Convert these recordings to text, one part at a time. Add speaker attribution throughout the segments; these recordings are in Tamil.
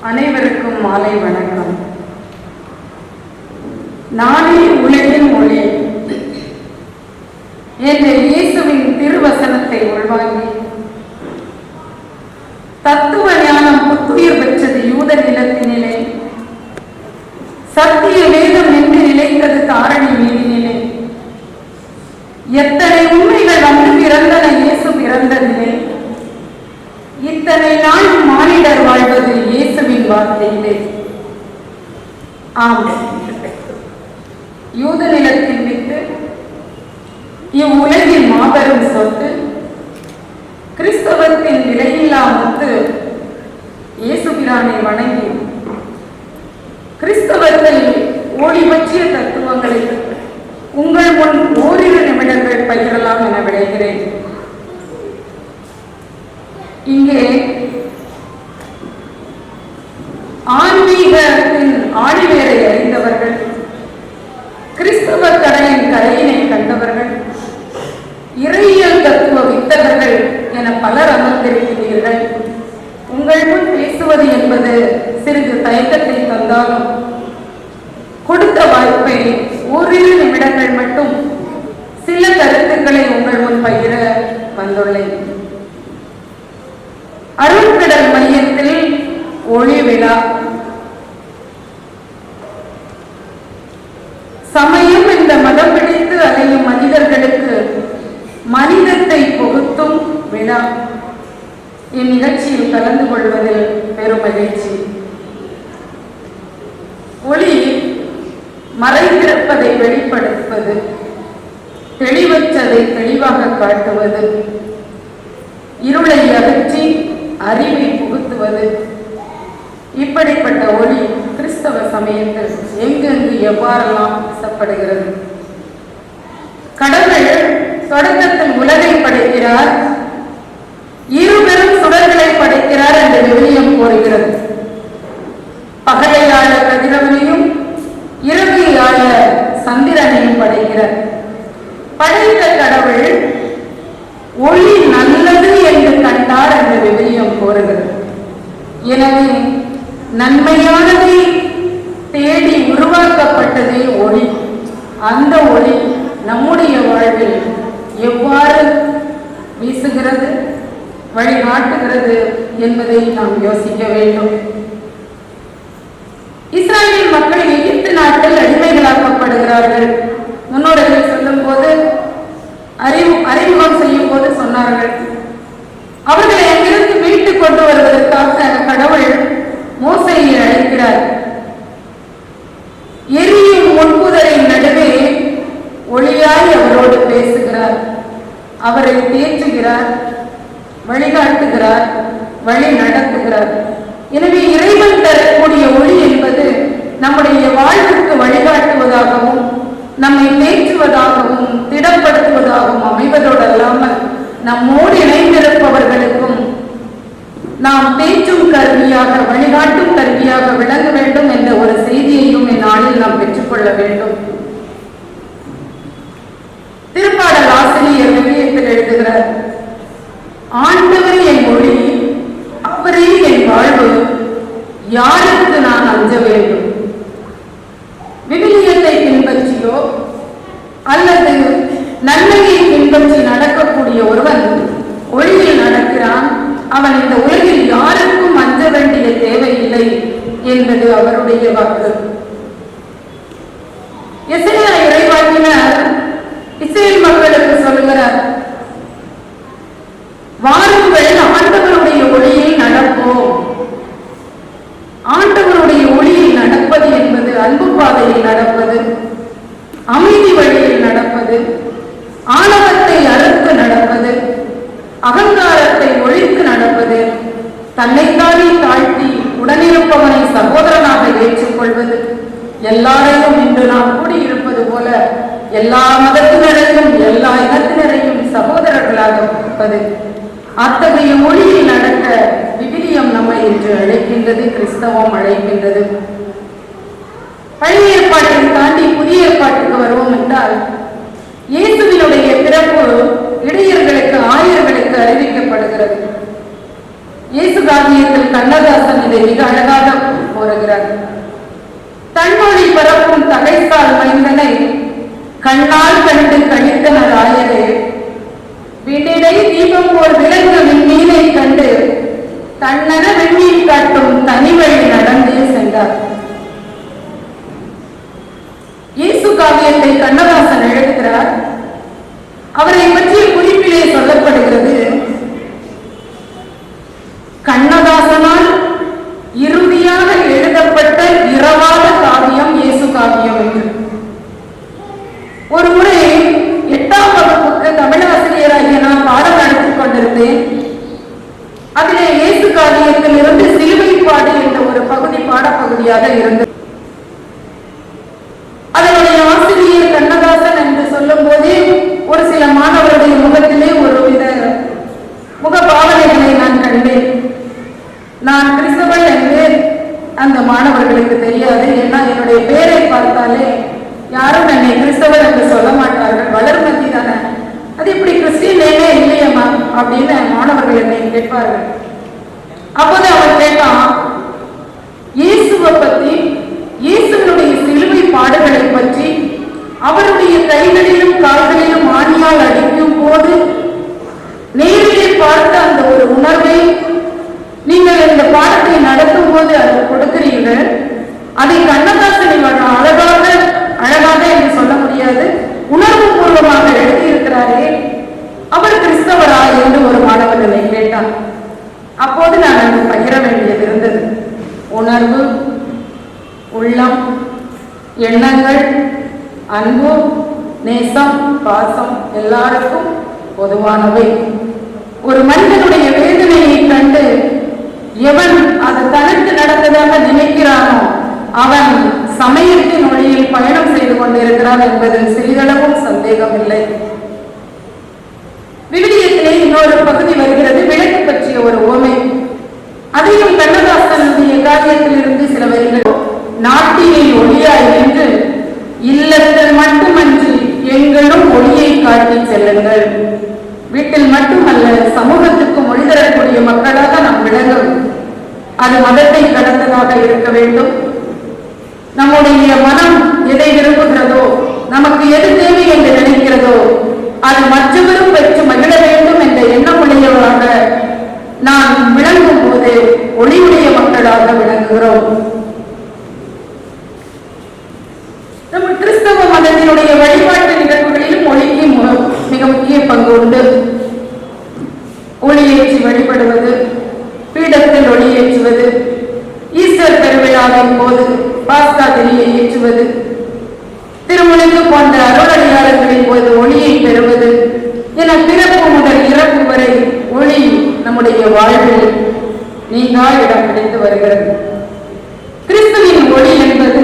Speaker 1: அனைவருக்கும் மாலை வணக்கம். நானே உலகின் ஒளி என்ற இயேசுவின் திருவசனத்தை உள்வாங்கி தத்துவ ஞானம் புத்துயிர் பெற்றது யூத நிலத்தினிலே, சத்திய வேதம் என்று நிலைத்தது தாரணி மீதினிலே. எத்தனை உண்மைகள் வந்து பிறந்தன இயேசு பிறந்ததிலே, இத்தனை நாள் மானிடர் வாழ்வது இயேசுவின் வார்த்தையிலே. ஆம், யூத நிலத்தில் விட்டு இவ்வுலகின் மாபெரும் சொத்து கிறிஸ்தவத்தின் விலையில்லா முத்து இயேசு பிரானை வணங்கி கிறிஸ்தவத்தில் ஓடி பற்றிய தத்துவங்களை உங்கள் முன் ஓரிரு நிமிடங்கள் பகிரலாம் என விளைகிறேன். இங்கே ஆன்மீகத்தின் ஆணிவேரை அறிந்தவர்கள், கிறிஸ்தவ கடலின் கரையினை கண்டவர்கள், இறையியல் தத்துவ வித்தகர்கள் என பலர் அமர்ந்திருக்கிறீர்கள். உங்கள் முன் பேசுவது என்பது சிறிது தயக்கத்தை தந்தாலும் கொடுத்த வாய்ப்பை ஓரிரு நிமிடங்கள் மட்டும் சில கருத்துக்களை உங்கள் முன் பகிர வந்துள்ளேன். அருட்கடல் மையத்தில் ஒளி விழா, சமயம் இந்த மதம் பிடித்து அலையும் மனிதர்களுக்கு மனிதத்தை புகுத்தும் விழா. இந்நிகழ்ச்சியில் கலந்து கொள்வதில் பெரும் மகிழ்ச்சி. ஒளி மறைந்திருப்பதை வெளிப்படுத்துவது, தெளிவற்றதை தெளிவாக காட்டுவது, இருளை அகற்றி அறிவை புகுத்துவது. இப்படிப்பட்ட ஒளி கிறிஸ்தவ சமயத்தில் எங்கெங்கு எவ்வாறெல்லாம் பேசப்படுகிறது. கடவுள் தொடக்கத்தில் உலகை படைக்கிறார், இருபெரும் சுடர்களை படைக்கிறார் என்று விவிலியம் கூறுகிறது. பகலையாள கதிரவனையும் இரவியாள சந்திரனையும் படைக்கிறார். படைத்த கடவுள் ஒளி நல்லது என்று கண்டார் என்று விவிலியம் கூறுகிறது. எனவே நன்மையானதை தேடி உருவாக்கப்பட்டதே ஒளி. அந்த ஒளி நம்முடைய வாழ்வில் எவ்வாறு வீசுகிறது, வழிகாட்டுகிறது என்பதை நாம் யோசிக்க வேண்டும். இஸ்ரேல் மக்கள் எகிப்து நாட்டில் அடிமைகளாக்கப்படுகிறார்கள். முன்னோர்கள் சொல்லும் போது, அறிமுகம் செய்யும் போது சொன்னார்கள், அவர்களை அங்கிருந்து மீட்டுக் கொண்டு வருவதற்காக கடவுள் மோசேயை அழைக்கிறார். எரியும் முட்புதரின் நடுவே ஒளியாய் அவரோடு பேசுகிறார், அவரை தேற்றுகிறார், வழிகாட்டுகிறார், வழி நடத்துகிறார். எனவே இறைவன் தரக்கூடிய ஒளி என்பது நம்முடைய வாழ்வுக்கு வழிகாட்டுவதாகவும் நம்மை தேற்றுவதாகவும் திடப்படுத்துவதாகவும் அமைவதோடு அல்லாமல் நம்மோடு இணைந்திருப்பவர்களுக்கும் நாம் தேற்றும் கருவியாக, வழிகாட்டும் கருவியாக விளங்க வேண்டும் என்ற ஒரு செய்தியையும் இந்நாளில் நாம் பெற்றுக்கொள்ள வேண்டும். திருப்பாடல் ஆசிரியர் விவிலியத்தில் எழுதுகிறார், ஆண்டவர் என் ஒளி, அவரே என் வாழ்வு, யாருக்கு நான் அஞ்ச வேண்டும். விவிலியத்தை பின்பற்றியோ அல்லது நன்மையை பின்பற்றி நடக்கக்கூடிய ஒருவன் ஒளியில் நடக்கிறான். அவன் இந்த உலகில் யாருக்கும் அஞ்ச வேண்டிய தேவையில்லை என்பது அவருடைய வாக்கு. எசேயா இறைவாக்கினர் இஸ்ரேல் மக்களுக்கு சொல்லுகிறார், வாருங்கள் ஆண்டவருடைய ஒளியில் நடப்போம். ஆண்டவருடைய ஒளியில் நடப்பது என்பது அன்பு பாதையில் நடப்பது, அமைதி வழியில் நடப்பது, ஆணவத்தை அறுத்து நடப்பது, அகங்காரத்தை ஒழித்து நடப்பது, தன்னைத்தானே தாழ்த்தி உடனிருப்பவனை சகோதரனாக ஏற்றுக்கொள்வது, எல்லாரையும் இன்று நாம் கூடியிருப்பது போல எல்லா மதத்தினரையும் எல்லா இனத்தினரையும் சகோதரர்களாக இருப்பது. அத்தகைய மொழியில் நடக்க விவிலியம் நம்மை இன்று அழைக்கின்றது, கிறிஸ்தவம் அழைக்கின்றது. பழைய ஏற்பாட்டை தாண்டி புதிய ஏற்பாட்டுக்கு வருவோம் என்றால், இயேசுவினுடைய பிறப்பு இடையர்களுக்கு ஆயர்களுக்கு அறிவிக்கப்படுகிறது. இயேசு காவியத்தில் கண்ணதாசன் இதை மிக அழகாக கூறுகிறார். தன்மொழி பரப்பும் தகைசால் மைந்தனை கண்ணால் கண்டு கழித்தனர் ஆயரே, விடிடை தீபம் போல் விளங்க விண்மீனை கண்டு தன்னர விண்மீன் காட்டும் தனிவழி நடந்தே சென்றார். இயேசு காவியத்தை கண்ணதாசன் எழுதுகிறார். அவரை பற்றிய குறிப்பிலே சொல்லப்படுகிறது, கண்ணதாசனால் இறுதியாக எழுதப்பட்ட இரவாத காவியம் இயேசு காவியம் என்று. ஒரு முறை 8ஆம் வகுப்புக்கு தமிழாசிரியராகிய நான் பாடம் நடத்திக் கொண்டிருந்தேன். அதிலே இயேசு காவியத்தில் இருந்து சிலுவைப்பாடு என்ற ஒரு பகுதி பாடப்பகுதியாக இருந்தது. அதனுடைய ஆசிரியர் கண்ணதாசன் என்று சொல்லும் போதே ஒரு சில மாணவருடைய முகத்திலே ஒருவித முகபாவனைகளை நான் கண்டேன். நான் கிறிஸ்தவன் என்று அந்த மாணவர்களுக்கு தெரியாது. ஏன்னா என்னுடைய பேரை பார்த்தாலே யாரும் என்னை கிறிஸ்தவர் என்று சொல்ல மாட்டார்கள். வளர்மதி தானே, அது இப்படி கிறிஸ்டின் நேமே இல்லையம்மா அப்படின்னு மாணவர்கள் என்னை கேட்பார்கள். அப்போது அவர் கேட்டான், இயேசுவை பற்றி, இயேசுவனுடைய சிலுவை பாடுகளை பற்றி, அவருடைய கைகளிலும் கால்களிலும் ஆணியால் அடிக்கும் போது நேரிலே பார்த்த அந்த ஒரு உணர்வை நீங்கள் இந்த பாடத்தை நடத்தும் போது அதை கொடுக்கிறீர்கள். அதை கண்ணதாசன் அழகாக என்று சொல்ல முடியாது, உணர்வு பூர்வமாக எழுதியிருக்கிறாரே, அவர் கிறிஸ்தவரா என்று ஒரு மாணவர் என்னை கேட்டான். அப்போது நான் அதை பகிர வேண்டியது இருந்தது. உணர்வு, உள்ளம், எண்ணங்கள், அன்பு, நேசம், பாசம் எல்லாருக்கும் பொதுவானவை. ஒரு மனிதனுடைய வேதனையை கண்டு எவன் அது தனக்கு நடந்ததாக நினைக்கிறானோ அவன் சமயத்தின் ஒளியில் பயணம் செய்து கொண்டிருக்கிறான் என்பதில் சிறிதளவும் சந்தேகம் இல்லை. விவிலியத்திலே இன்னொரு பகுதி வருகிறது, விளக்கு பற்றிய ஒரு உவமை. அதையும் கண்ணதாசனுடைய காவியத்திலிருந்து சில வரிகள். நாட்டினை ஒளியாய் என்று இல்லத்தில் மட்டுமன்றி எங்களும் ஒளியை காட்டி செல்லுங்கள். வீட்டில் மட்டுமல்ல, சமூகத்துக்கு மொழி தரக்கூடிய மக்களாக நாம் விளங்கும். அது மதத்தை கடந்ததாக இருக்க வேண்டும். நம்முடைய மனம் எதை விரும்புகிறதோ, நமக்கு எது தேவை என்று நினைக்கிறதோ அது மற்றவரும் பெற்று மகிழ வேண்டும் என்ற எண்ணமுடையவராக நாம் விளங்கும் போது ஒளியுடைய மக்களாக விளங்குகிறோம். நம்ம கிறிஸ்தவ மதத்தினுடைய வழிபாட்டு நிகழ்வுகளிலும் ஒளிக்கு மிக முக்கிய பங்கு உண்டு. ஒளியேற்றி வழிபடுவது, பீடத்தில் ஒளியேற்றுவது, ஈஸ்டர் பெருவிழாவின் போது பாஸ்கா திரியை ஏற்றுவது, திருமுழுக்கு போன்ற அருளடியாளர்களின் போது ஒளியை பெறுவது என பிறப்பு முதல் இறப்பு வரை ஒளி நம்முடைய வாழ்வில் நீங்கா இடம் பிடித்து வருகிறது. கிறிஸ்துவின் ஒளி என்பது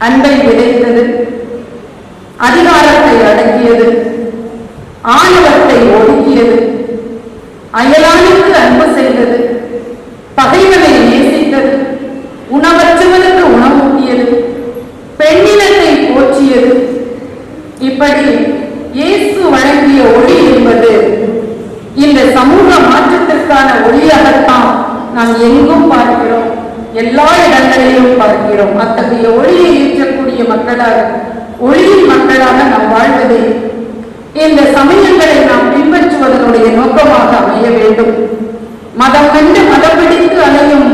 Speaker 1: அன்பை விதைத்தது, அதிகாரத்தை அடக்கியது, ஆணவத்தை ஒடுக்கியது, அயலானுக்கு அன்பு செய்தது, பகைவனை நேசித்தது, உணவற்றவனுக்கு உணவூட்டியது, பெண்ணினத்தை போற்றியது. இப்படி இயேசு வழங்கிய ஒளி என்பது இந்த சமூக மாற்றத்திற்கான ஒளியாகத்தான் நாம் எங்கும் பார்க்கிறோம், எல்லா இடங்களிலும் பார்க்கிறோம். அத்தகைய ஒளியை ஏற்றக்கூடிய மக்களாக, ஒளியின் மக்களாக நாம் வாழ்வதை இந்த சமயங்களை நாம் பின்பற்றுவதனுடைய நோக்கமாக அமைய வேண்டும். மதம் கண்டு மதம் பிடித்து அலையும்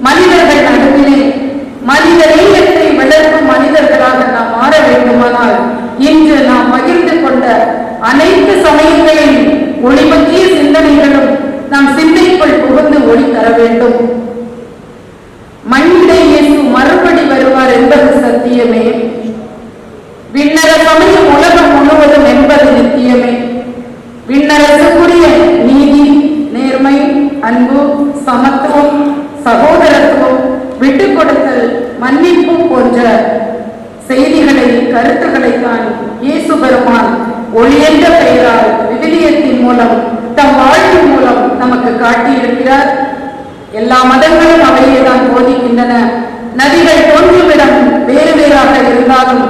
Speaker 1: மனிதர்கள் நடுவிலே மனித நேயத்தை வளர்க்கும் மனிதர்களாக நாம் மாற வேண்டுமானால் இன்று நாம் பகிர்ந்து கொண்ட அனைத்து சமயங்களின் ஒளி பற்றிய சிந்தனைகளும் நம் சிந்தைக்குள் புகுந்து ஒளி தர வேண்டும். மண்ணிடை இயேசு மறுபடி வருவார் என்பது சத்தியமே. விண்ணர சமயம் உலகம் முழுவதும் என்பது நித்தியமே. விண்ணரசுக்குரிய நீதி, நேர்மை, அன்பு, சமத்துவம், சகோதரத்துவம், விட்டுக் கொடுத்தல், மன்னிப்பு போன்ற செய்திகளை, கருத்துக்களை தான் இயேசு பெருமான் ஒளியென்ற பெயரால் விவிலியத்தின் மூலம், தம் வாழ்வின் மூலம் நமக்கு காட்டியிருக்கிறார். எல்லா மதங்களும் அவையே தான் போதிக்கின்றன. நதிகள் தோன்றுமிடம் வேறு வேறாக இருந்தாலும்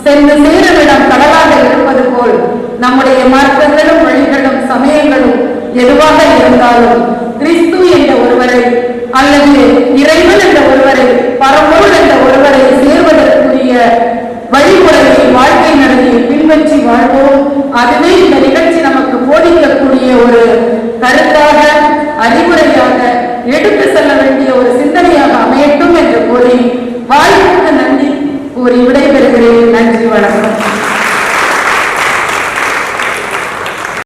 Speaker 1: சென்று சேருமிடம் கடலாக இருப்பது போல் நம்முடைய மார்க்கங்களும் வழிகளும் சமயங்களும் எதுவாக இருந்தாலும் கிறிஸ்து என்ற ஒருவரை அல்லது இறைவன் என்ற ஒருவரை, பரம்பொருள் என்ற ஒருவரை சேர்வதற்குரிய வழிமுறையை வாழ்க்கை நடத்தியை பின்பற்றி வாழ்வோம். அதுவே இந்த நிகழ்ச்சி நமக்கு போதிக்கக்கூடிய ஒரு கருத்தாக, அறிவுரையாக, எடுத்து செல்ல வேண்டிய ஒரு சிந்தனையாக அமையட்டும் என்று கூறி வாய்ப்புக்கு நன்றி கூறி விடைபெறுகிறேன். நன்றி, வணக்கம்.